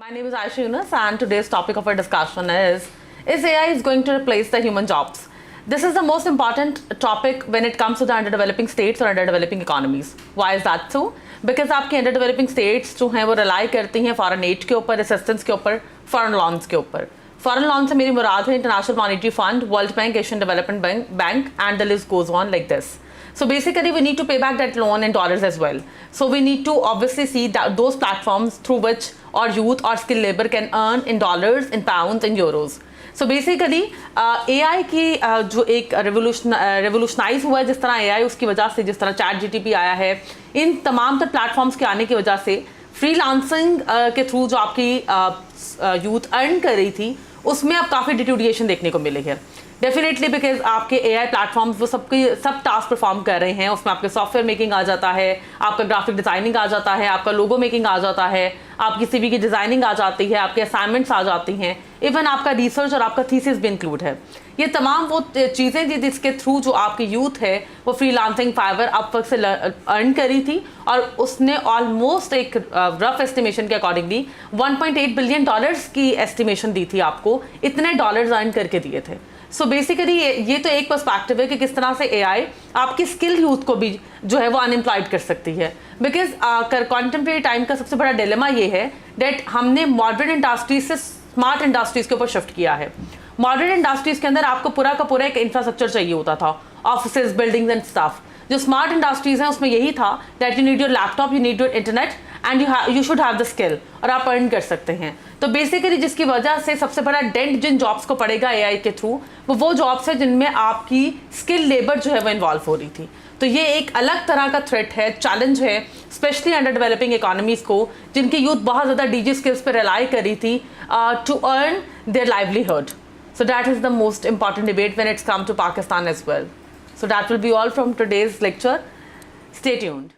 My name is Aisha Yunus, and today's topic of our discussion is AI is going to replace the human jobs? This is the most important topic when it comes to the underdeveloping states or underdeveloping economies. Why is that so? Because आपकी underdeveloping states जो हैं वो rely करती हैं foreign aid के ऊपर, assistance के ऊपर, foreign loans के ऊपर. Foreign loans से मेरी मुराद है International Monetary Fund, World Bank, Asian Development Bank, and the list goes on like this. So basically, we need to pay back that loan in dollars as well. So we need to obviously see that those platforms through which our youth or skilled labor can earn in dollars, in pounds, in euros. So basically, AI की जो एक revolutionize हुआ है जिस तरह AI उसकी वजह से जिस तरह ChatGPT आया है, इन तमाम तर प्लेटफॉर्म्स के आने की वजह से फ्रीलांसिंग के थ्रू जो आपकी यूथ अर्न कर रही थी उसमें अब काफ़ी डिट्यूडिएशन देखने को मिली है. डेफिनेटली बिकॉज आपके AI प्लेटफॉर्म्स वो सब टास्क परफॉर्म कर रहे हैं. उसमें आपके सॉफ्टवेयर मेकिंग आ जाता है, आपका ग्राफिक डिज़ाइनिंग आ जाता है, आपका लोगो मेकिंग आ जाता है, आपकी CV की डिज़ाइनिंग आ जाती है, आपके असाइनमेंट्स आ जाती हैं, इवन आपका रिसर्च और आपका थीसिस भी इंक्लूड है. ये तमाम वो चीज़ें जिसके थ्रू जो आपकी यूथ है वो फ्रीलांसिंग फाइवर अपवर्क से अर्न करी थी और उसने ऑलमोस्ट एक रफ एस्टिमेशन के अकॉर्डिंगली $1.8 बिलियन की एस्टिमेशन दी थी आपको, इतने डॉलर्स अर्न करके दिए थे. सो बेसिकली ये तो एक पर्सपेक्टिव है कि किस तरह से AI आपकी स्किल यूथ को भी जो है वो अनएम्प्लॉयड कर सकती है. बिकॉज कॉन्टेम्प्रेरी टाइम का सबसे बड़ा डिलेमा ये है डेट हमने मॉडर्न इंडस्ट्रीज से स्मार्ट इंडस्ट्रीज के ऊपर शिफ्ट किया है. मॉडर्न इंडस्ट्रीज के अंदर आपको पूरा का पूरा एक इंफ्रास्ट्रक्चर चाहिए होता था, ऑफिसेज, बिल्डिंग्स एंड स्टाफ. जो स्मार्ट इंडस्ट्रीज हैं उसमें यही था that you need your laptop, you need your internet and you should have the skill और आप अर्न कर सकते हैं. तो बेसिकली जिसकी वजह से सबसे बड़ा डेंट जिन जॉब्स को पड़ेगा AI के थ्रू वो जॉब्स है जिनमें आपकी स्किल लेबर जो है वो इन्वॉल्व हो रही थी. तो ये एक अलग तरह का थ्रेट है, चैलेंज है, स्पेशली अंडर डेवलपिंग इकोनॉमीज़ को जिनकी यूथ बहुत ज़्यादा DG स्किल्स पर रिलाई करी थी to earn their livelihood. So that is the most important debate when it's come to Pakistan as well. So that will be all from today's lecture. Stay tuned.